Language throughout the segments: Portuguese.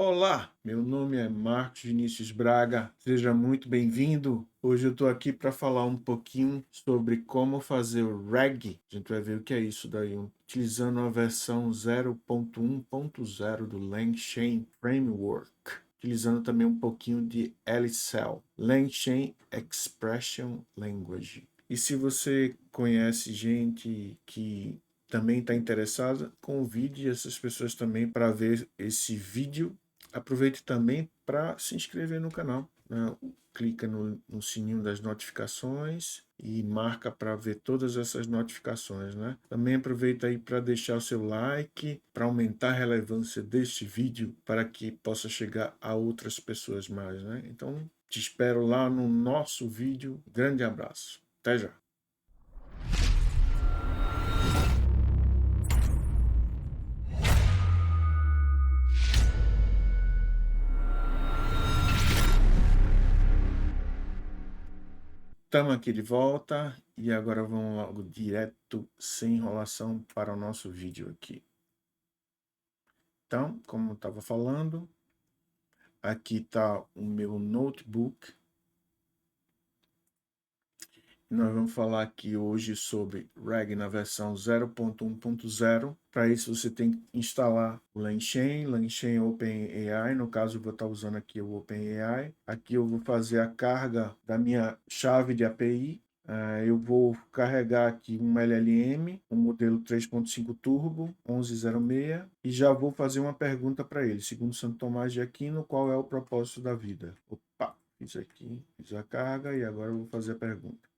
Olá, meu nome é Marcos Vinícius Braga, seja muito bem-vindo. Hoje eu estou aqui para falar um pouquinho sobre como fazer o RAG. A gente vai ver o que é isso daí, utilizando a versão 0.1.0 do LangChain Framework, utilizando também um pouquinho de LCL, LangChain Expression Language. E se você conhece gente que também está interessada, convide essas pessoas também para ver esse vídeo. Aproveite também para se inscrever no canal, né? Clica no sininho das notificações e marca para ver todas essas notificações, né? Também aproveita aí para deixar o seu like, para aumentar a relevância deste vídeo, para que possa chegar a outras pessoas mais, né? Então, te espero lá no nosso vídeo. Grande abraço. Até já. Estamos aqui de volta e agora vamos logo direto, sem enrolação, para o nosso vídeo aqui. Então, como eu estava falando, aqui está o meu notebook. Nós vamos falar aqui hoje sobre RAG na versão 0.1.0. Para isso você tem que instalar o LangChain OpenAI. No caso eu vou estar usando aqui o OpenAI. Aqui eu vou fazer a carga da minha chave de API. Eu vou carregar aqui um LLM, um modelo 3.5 Turbo 1106, e já vou fazer uma pergunta para ele. Segundo Santo Tomás de Aquino, qual é o propósito da vida? Opa, fiz aqui, fiz a carga e agora eu vou fazer a pergunta.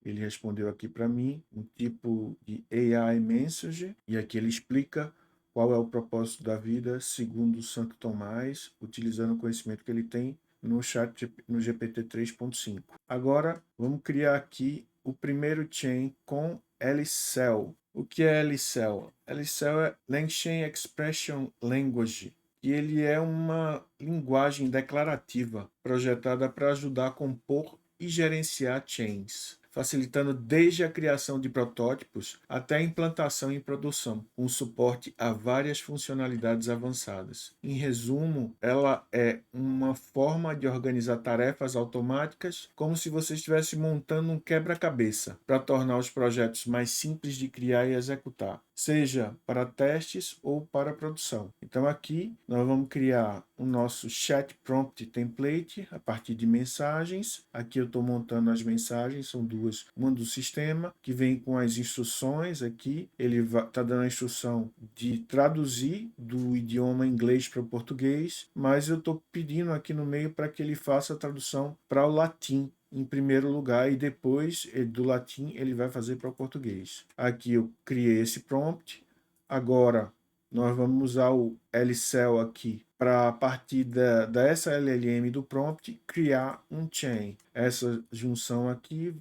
Ele respondeu aqui para mim um tipo de AI Message, e aqui ele explica qual é o propósito da vida segundo Santo Tomás, utilizando o conhecimento que ele tem no GPT 3.5. Agora, vamos criar aqui o primeiro chain com LCL. O que é LCL? LCL é LangChain Expression Language, e ele é uma linguagem declarativa projetada para ajudar a compor e gerenciar chains, facilitando desde a criação de protótipos até a implantação em produção, com suporte a várias funcionalidades avançadas. Em resumo, ela é uma forma de organizar tarefas automáticas, como se você estivesse montando um quebra-cabeça, para tornar os projetos mais simples de criar e executar, seja para testes ou para produção. Então aqui nós vamos criar o nosso chat prompt template a partir de mensagens. Aqui eu estou montando as mensagens, são duas, uma do sistema que vem com as instruções aqui. Ele está dando a instrução de traduzir do idioma inglês para o português, mas eu estou pedindo aqui no meio para que ele faça a tradução para o latim em primeiro lugar, e depois do latim ele vai fazer para o português. Aqui eu criei esse prompt. Agora nós vamos usar o LCL aqui para, a partir dessa LLM do prompt, criar um chain. Essa junção aqui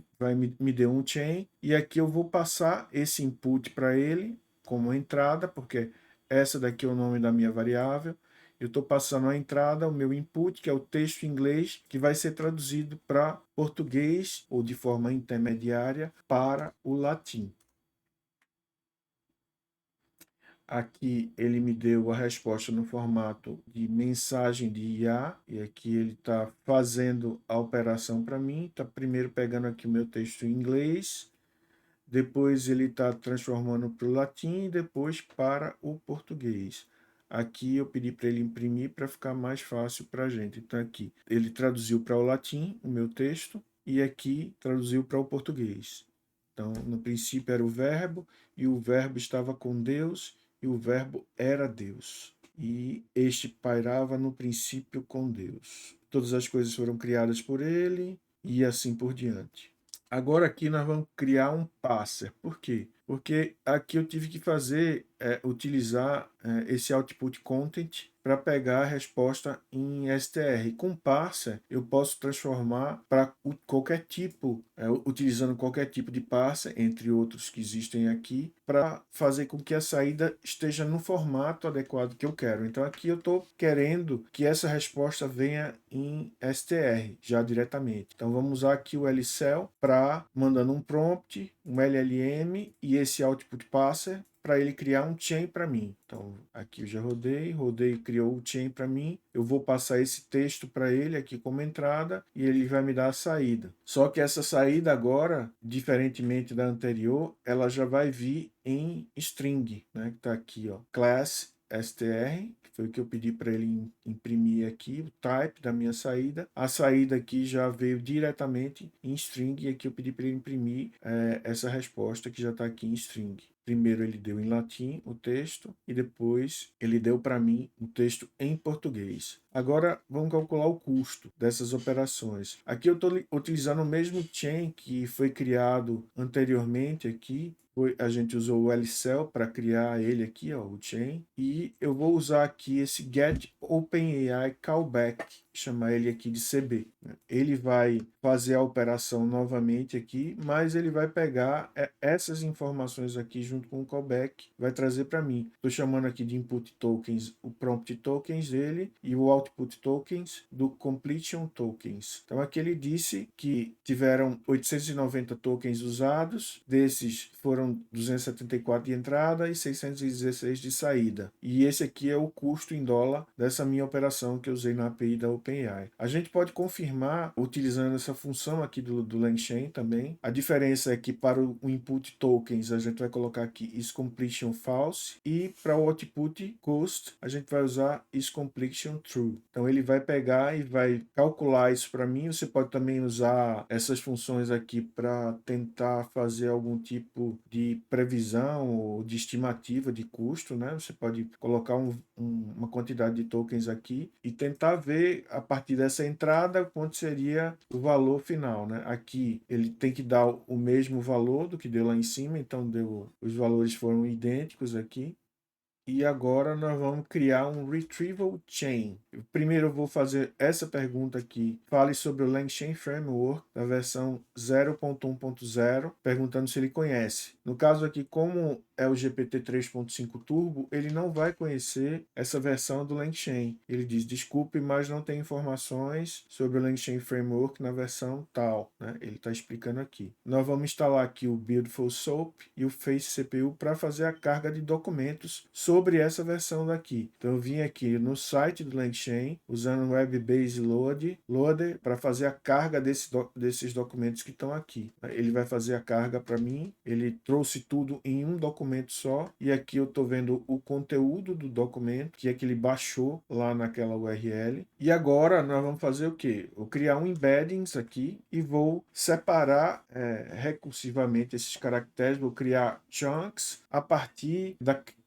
me deu um chain, e aqui eu vou passar esse input para ele como entrada, porque essa daqui é o nome da minha variável. Eu estou passando a entrada, o meu input, que é o texto em inglês, que vai ser traduzido para português, ou de forma intermediária, para o latim. Aqui ele me deu a resposta no formato de mensagem de IA, e aqui ele está fazendo a operação para mim. Está primeiro pegando aqui o meu texto em inglês, depois ele está transformando para o latim e depois para o português. Aqui eu pedi para ele imprimir para ficar mais fácil para a gente. Então aqui ele traduziu para o latim o meu texto e aqui traduziu para o português. Então no princípio era o verbo, e o verbo estava com Deus, e o verbo era Deus. E este pairava no princípio com Deus. Todas as coisas foram criadas por ele e assim por diante. Agora aqui nós vamos criar um parser. Por quê? Porque aqui eu tive que utilizar esse output content para pegar a resposta em str. Com parser eu posso transformar para qualquer tipo, utilizando qualquer tipo de parser, entre outros que existem aqui, para fazer com que a saída esteja no formato adequado que eu quero. Então aqui eu estou querendo que essa resposta venha em str já diretamente. Então vamos usar aqui o LCL para mandando um prompt, um LLM e esse output parser para ele criar um chain para mim. Então, aqui eu já rodei, criou o chain para mim. Eu vou passar esse texto para ele aqui como entrada e ele vai me dar a saída. Só que essa saída agora, diferentemente da anterior, ela já vai vir em string, né? Que está aqui, ó, class str, que foi o que eu pedi para ele imprimir aqui, o type da minha saída. A saída aqui já veio diretamente em string e aqui eu pedi para ele imprimir essa resposta que já está aqui em string. Primeiro ele deu em latim o texto e depois ele deu para mim o texto em português. Agora vamos calcular o custo dessas operações. Aqui eu estou utilizando o mesmo chain que foi criado anteriormente aqui. A gente usou o LCell para criar ele aqui, ó, o chain. E eu vou usar aqui esse get OpenAI callback, chamar ele aqui de CB. Ele vai fazer a operação novamente aqui, mas ele vai pegar essas informações aqui junto com o callback, vai trazer para mim. Estou chamando aqui de input tokens o prompt tokens dele e o output tokens do completion tokens. Então aqui ele disse que tiveram 890 tokens usados, desses foram 274 de entrada e 616 de saída. E esse aqui é o custo em dólar dessa minha operação que eu usei na API da OpenAI. A gente pode confirmar utilizando essa função aqui do LangChain também. A diferença é que para o input tokens a gente vai colocar aqui isCompletion false e para o output cost a gente vai usar isCompletion true. Então ele vai pegar e vai calcular isso para mim. Você pode também usar essas funções aqui para tentar fazer algum tipo de previsão ou de estimativa de custo, né? Você pode colocar uma quantidade de tokens aqui e tentar ver a partir dessa entrada quanto seria o valor final, né? Aqui ele tem que dar o mesmo valor do que deu lá em cima, então os valores foram idênticos aqui. E agora nós vamos criar um Retrieval Chain. Primeiro eu vou fazer essa pergunta aqui. Fale sobre o LangChain Framework da versão 0.1.0, perguntando se ele conhece. No caso aqui, como é o GPT 3.5 Turbo, ele não vai conhecer essa versão do LangChain. Ele diz, desculpe, mas não tem informações sobre o LangChain Framework na versão tal, né? Ele está explicando aqui. Nós vamos instalar aqui o Beautiful Soap e o Face CPU para fazer a carga de documentos sobre essa versão daqui. Então eu vim aqui no site do LangChain usando o Web Base Loader para fazer a carga desses documentos que estão aqui. Ele vai fazer a carga para mim. Ele trouxe tudo em um documento só e aqui eu estou vendo o conteúdo do documento que é que ele baixou lá naquela URL. E agora nós vamos fazer o quê? Vou criar um embeddings aqui e vou separar recursivamente esses caracteres. Vou criar chunks a partir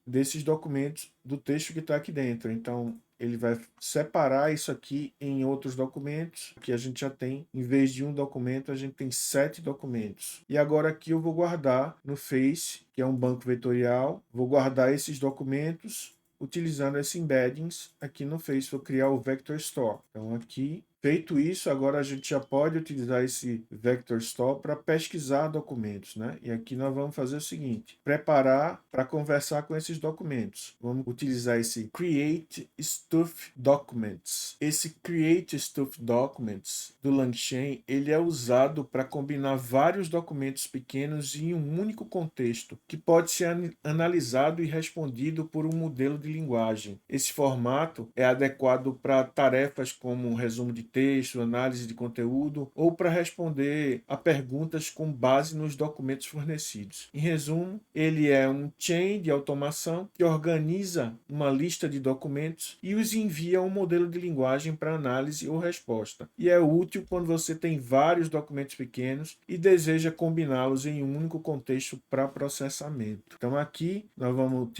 desses documentos do texto que está aqui dentro. Então, ele vai separar isso aqui em outros documentos, que a gente já tem, em vez de um documento, a gente tem 7 documentos. E agora aqui eu vou guardar no Face, que é um banco vetorial, vou guardar esses documentos utilizando esse embeddings aqui no Face, vou criar o Vector Store. Então aqui, feito isso, agora a gente já pode utilizar esse Vector Store para pesquisar documentos, né? E aqui nós vamos fazer o seguinte, preparar para conversar com esses documentos. Vamos utilizar esse Create Stuff Documents. Esse Create Stuff Documents do LangChain, ele é usado para combinar vários documentos pequenos em um único contexto, que pode ser analisado e respondido por um modelo de linguagem. Esse formato é adequado para tarefas como um resumo de texto, análise de conteúdo ou para responder a perguntas com base nos documentos fornecidos. Em resumo, ele é um chain de automação que organiza uma lista de documentos e os envia a um modelo de linguagem para análise ou resposta. E é útil quando você tem vários documentos pequenos e deseja combiná-los em um único contexto para processamento. Então aqui nós vamos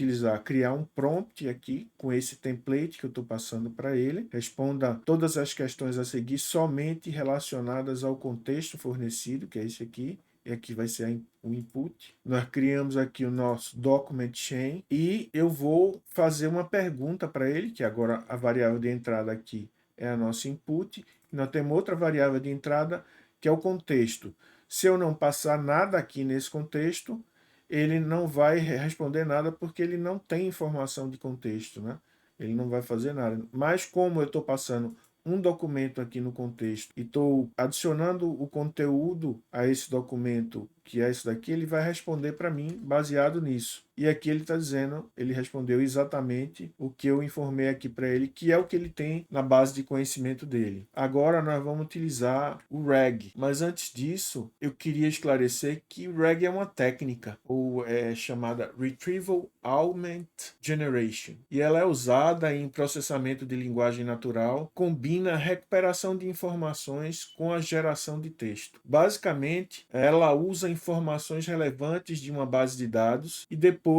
criar um prompt aqui com esse template que eu estou passando para ele. Responda todas as questões a seguir somente relacionadas ao contexto fornecido, que é esse aqui. E aqui vai ser o input. Nós criamos aqui o nosso document chain e eu vou fazer uma pergunta para ele, que agora a variável de entrada aqui é a nossa input. Nós temos outra variável de entrada que é o contexto. Se eu não passar nada aqui nesse contexto, ele não vai responder nada porque ele não tem informação de contexto, né? Ele não vai fazer nada. Mas como eu estou passando um documento aqui no contexto e estou adicionando o conteúdo a esse documento que é isso daqui, ele vai responder para mim baseado nisso. E aqui ele está dizendo, ele respondeu exatamente o que eu informei aqui para ele, que é o que ele tem na base de conhecimento dele. Agora nós vamos utilizar o RAG. Mas antes disso, eu queria esclarecer que o RAG é uma técnica, ou é chamada Retrieval Augment Generation. E ela é usada em processamento de linguagem natural, combina a recuperação de informações com a geração de texto. Basicamente, ela usa informações relevantes de uma base de dados e depois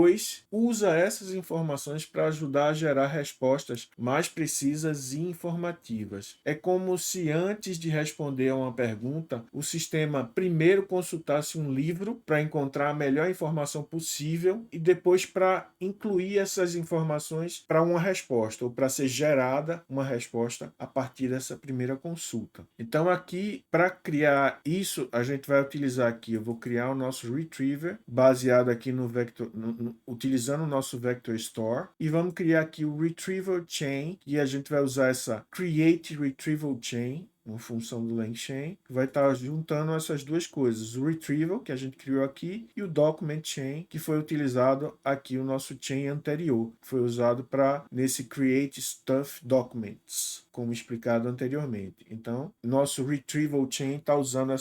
usa essas informações para ajudar a gerar respostas mais precisas e informativas. É como se antes de responder a uma pergunta, o sistema primeiro consultasse um livro para encontrar a melhor informação possível e depois para incluir essas informações para uma resposta ou para ser gerada uma resposta a partir dessa primeira consulta. Então aqui, para criar isso, a gente vai utilizar aqui, eu vou criar o nosso retriever baseado aqui no vector, utilizando o nosso vector store, e vamos criar aqui o retrieval chain, e a gente vai usar essa create retrieval chain, uma função do LangChain, que vai estar juntando essas duas coisas, o retrieval, que a gente criou aqui, e o document chain, que foi utilizado aqui, o nosso chain anterior, que foi usado para nesse create stuff documents, como explicado anteriormente. Então, nosso retrieval chain está usando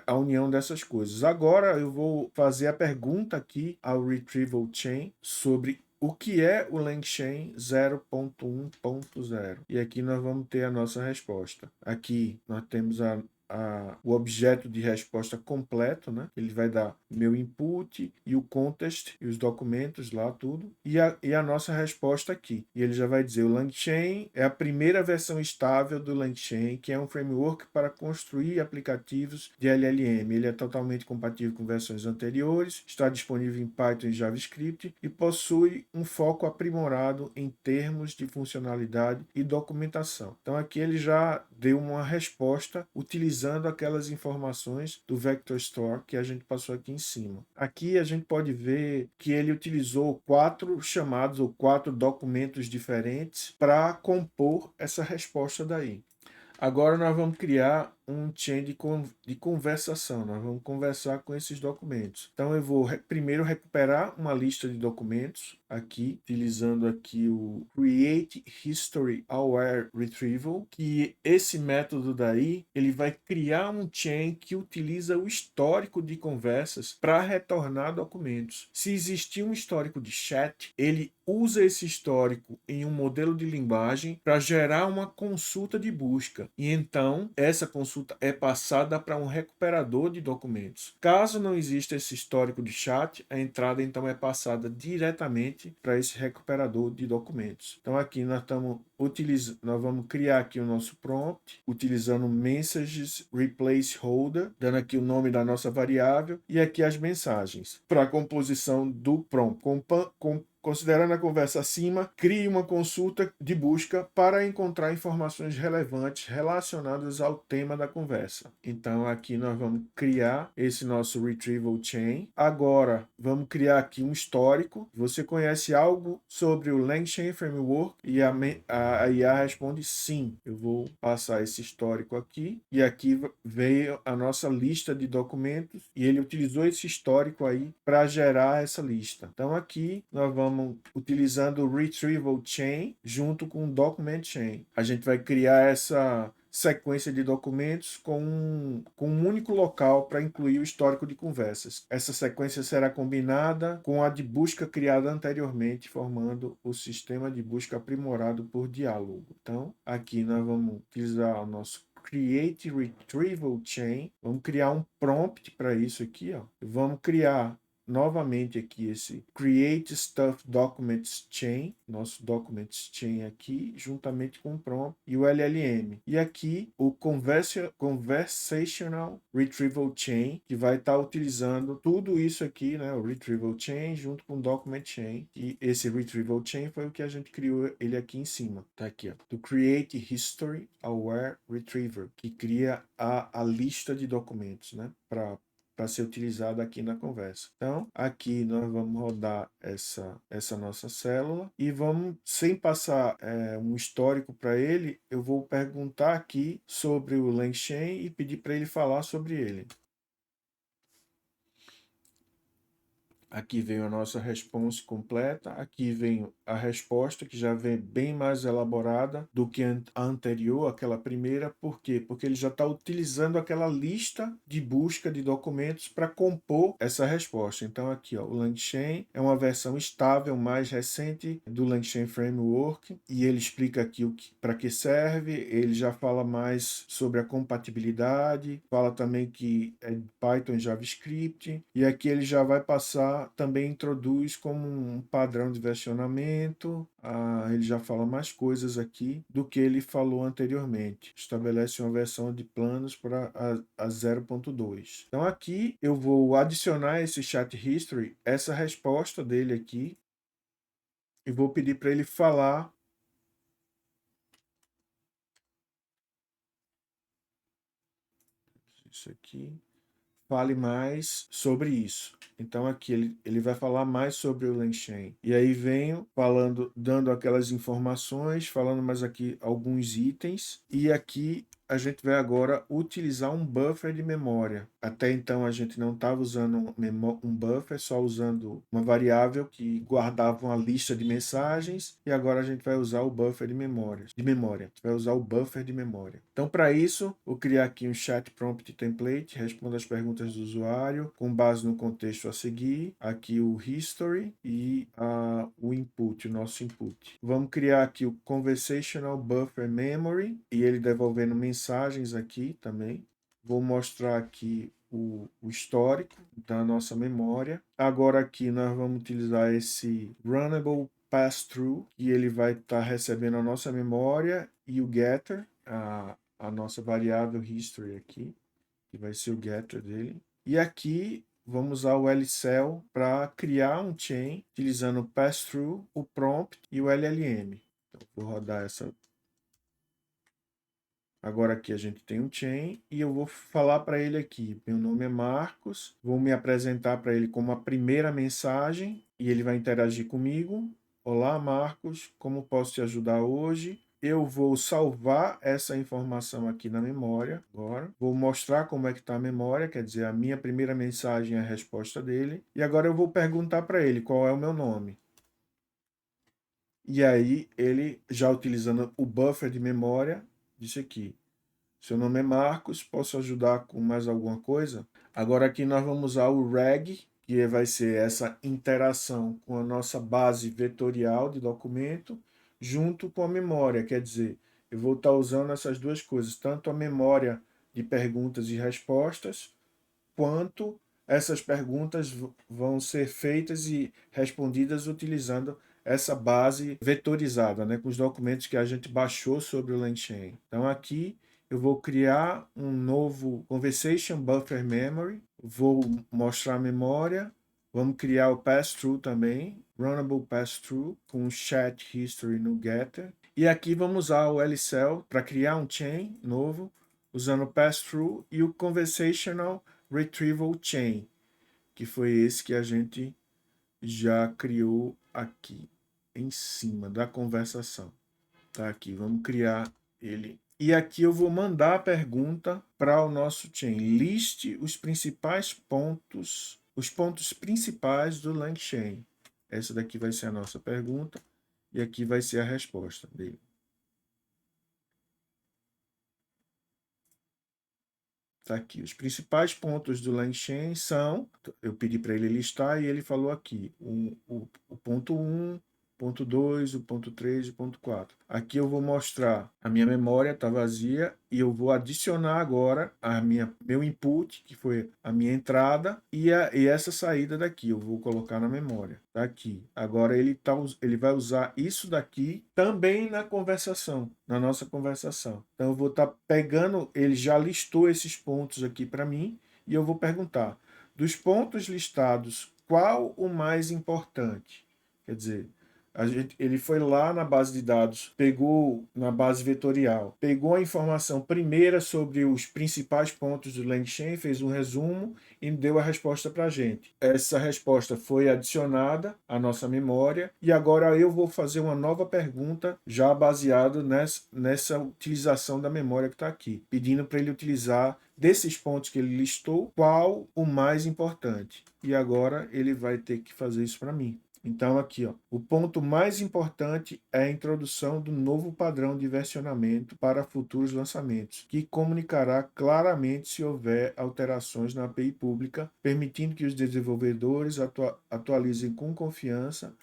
a união dessas coisas. Agora eu vou fazer a pergunta aqui ao retrieval chain sobre o que é o LangChain 0.1.0. E aqui nós vamos ter a nossa resposta. Aqui nós temos o objeto de resposta completo, né? Ele vai dar meu input e o context e os documentos lá, tudo. E a nossa resposta aqui. E ele já vai dizer, o LangChain é a primeira versão estável do LangChain, que é um framework para construir aplicativos de LLM. Ele é totalmente compatível com versões anteriores, está disponível em Python e JavaScript e possui um foco aprimorado em termos de funcionalidade e documentação. Então aqui ele já deu uma resposta utilizando aquelas informações do Vector Store que a gente passou aqui em cima. Aqui a gente pode ver que ele utilizou 4 chamados ou 4 documentos diferentes para compor essa resposta daí. Agora nós vamos criar um chain de conversação. Nós vamos conversar com esses documentos. Então eu vou primeiro recuperar uma lista de documentos aqui, utilizando aqui o Create History Aware Retrieval, que esse método daí, ele vai criar um chain que utiliza o histórico de conversas para retornar documentos. Se existir um histórico de chat, ele usa esse histórico em um modelo de linguagem para gerar uma consulta de busca. E então, essa consulta é passada para um recuperador de documentos. Caso não exista esse histórico de chat, a entrada então é passada diretamente para esse recuperador de documentos. Então aqui nós vamos criar aqui o nosso prompt, utilizando messages replace holder, dando aqui o nome da nossa variável e aqui as mensagens para a composição do prompt. Considerando a conversa acima, crie uma consulta de busca para encontrar informações relevantes relacionadas ao tema da conversa. Então aqui nós vamos criar esse nosso retrieval chain. Agora vamos criar aqui um histórico. Você conhece algo sobre o LangChain Framework? E a IA responde sim. Eu vou passar esse histórico aqui. E aqui veio a nossa lista de documentos e ele utilizou esse histórico aí para gerar essa lista. Então aqui nós vamos utilizando o retrieval chain junto com o document chain. A gente vai criar essa sequência de documentos com um único local para incluir o histórico de conversas. Essa sequência será combinada com a de busca criada anteriormente, formando o sistema de busca aprimorado por diálogo. Então, aqui nós vamos utilizar o nosso Create Retrieval Chain. Vamos criar um prompt para isso aqui, ó. Vamos criar novamente aqui esse Create Stuff Documents Chain, nosso Documents Chain aqui, juntamente com o prompt e o LLM. E aqui o Conversational Retrieval Chain, que vai estar utilizando tudo isso aqui, né, o Retrieval Chain junto com o Document Chain. E esse Retrieval Chain foi o que a gente criou ele aqui em cima. Tá aqui, ó, do Create History Aware Retriever, que cria a lista de documentos, né, para ser utilizada aqui na conversa. Então, aqui nós vamos rodar essa nossa célula e vamos, sem passar um histórico para ele, eu vou perguntar aqui sobre o LangChain e pedir para ele falar sobre ele. Aqui vem a nossa resposta completa, aqui vem a resposta que já vem bem mais elaborada do que a anterior, aquela primeira. Por quê? Porque ele já está utilizando aquela lista de busca de documentos para compor essa resposta. Então aqui, ó, o LangChain é uma versão estável mais recente do LangChain Framework e ele explica aqui para que serve, ele já fala mais sobre a compatibilidade, fala também que é Python e JavaScript, e aqui ele já vai passar, também introduz como um padrão de versionamento, ele já fala mais coisas aqui do que ele falou anteriormente. Estabelece uma versão de planos para a 0.2. Então aqui eu vou adicionar esse chat history, essa resposta dele aqui, e vou pedir para ele falar isso aqui. Fale mais sobre isso. Então aqui ele vai falar mais sobre o LangChain. E aí venho falando, dando aquelas informações, falando mais aqui alguns itens. E aqui a gente vai agora utilizar um buffer de memória. Até então a gente não estava usando um buffer, só usando uma variável que guardava uma lista de mensagens. E agora a gente vai usar o buffer de memória. A gente vai usar o buffer de memória. Então para isso, vou criar aqui um chat prompt template, responda as perguntas do usuário com base no contexto a seguir. Aqui o history e o input, o nosso input. Vamos criar aqui o conversational buffer memory e ele devolvendo mensagens aqui também. Vou mostrar aqui o histórico da nossa memória. Agora aqui nós vamos utilizar esse runnable pass-through, e ele vai estar recebendo a nossa memória e o getter, a nossa variável history aqui, que vai ser o getter dele. E aqui vamos usar o LCell para criar um chain utilizando o pass-through, o prompt e o LLM. Então, vou rodar essa. Agora aqui a gente tem um chain e eu vou falar para ele aqui, meu nome é Marcos, vou me apresentar para ele como a primeira mensagem e ele vai interagir comigo. Olá, Marcos, como posso te ajudar hoje? Eu vou salvar essa informação aqui na memória agora. Vou mostrar como é que está a memória, quer dizer, a minha primeira mensagem é a resposta dele. E agora eu vou perguntar para ele qual é o meu nome. E aí ele, já utilizando o buffer de memória, disse aqui, seu nome é Marcos, posso ajudar com mais alguma coisa? Agora aqui nós vamos usar o reg, que vai ser essa interação com a nossa base vetorial de documento, junto com a memória. Quer dizer, eu vou estar usando essas duas coisas, tanto a memória de perguntas e respostas, quanto essas perguntas vão ser feitas e respondidas utilizando essa base vetorizada, né, com os documentos que a gente baixou sobre o LangChain. Então aqui eu vou criar um novo Conversation Buffer Memory, vou mostrar a memória, vamos criar o Pass-Through também, Runnable Pass-Through, com o Chat History no Getter. E aqui vamos usar o LCell para criar um chain novo, usando o Pass-Through e o Conversational Retrieval Chain, que foi esse que a gente já criou aqui em cima da conversação. Tá aqui, vamos criar ele. E aqui eu vou mandar a pergunta para o nosso chain. Liste os principais pontos, os pontos principais do LangChain. Essa daqui vai ser a nossa pergunta e aqui vai ser a resposta dele. Tá aqui. Os principais pontos do LangChain são, eu pedi para ele listar e ele falou aqui, o ponto 1, ponto 2, o ponto 3 e o ponto 4. Aqui eu vou mostrar a minha memória está vazia e eu vou adicionar agora meu input, que foi a minha entrada, e essa saída daqui, eu vou colocar na memória. Tá aqui. Agora ele vai usar isso daqui também na conversação, na nossa conversação. Então eu vou estar pegando, ele já listou esses pontos aqui para mim, e eu vou perguntar, dos pontos listados, qual o mais importante? Quer dizer, Ele foi lá na base de dados, pegou na base vetorial, pegou a informação primeira sobre os principais pontos do LangChain, fez um resumo e deu a resposta para a gente. Essa resposta foi adicionada à nossa memória e agora eu vou fazer uma nova pergunta já baseada nessa utilização da memória que está aqui, pedindo para ele utilizar desses pontos que ele listou, qual o mais importante. E agora ele vai ter que fazer isso para mim. Então aqui, ó, o ponto mais importante é a introdução do novo padrão de versionamento para futuros lançamentos, que comunicará claramente se houver alterações na API pública, permitindo que os desenvolvedores atualizem com confiança,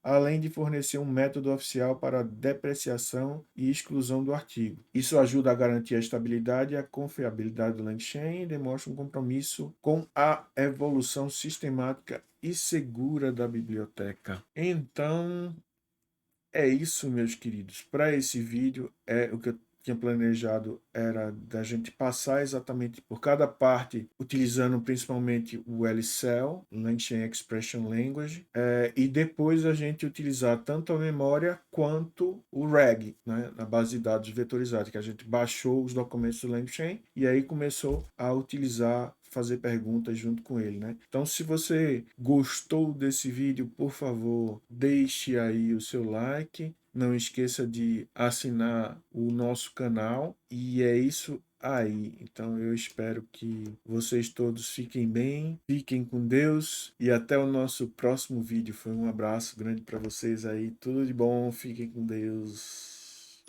além de fornecer um método oficial para depreciação e exclusão do artigo. Isso ajuda a garantir a estabilidade e a confiabilidade do LangChain e demonstra um compromisso com a evolução sistemática e segura da biblioteca. Então, é isso, meus queridos. Para esse vídeo, o que eu tinha planejado era da gente passar exatamente por cada parte, utilizando principalmente o LCL, LangChain Expression Language, e depois a gente utilizar tanto a memória quanto o RAG, né, na base de dados vetorizada, que a gente baixou os documentos do LangChain e aí começou a utilizar, fazer perguntas junto com ele, né? Então, se você gostou desse vídeo, por favor, deixe aí o seu like. Não esqueça de assinar o nosso canal. E é isso aí. Então, eu espero que vocês todos fiquem bem, fiquem com Deus e até o nosso próximo vídeo. Foi um abraço grande para vocês aí. Tudo de bom. Fiquem com Deus.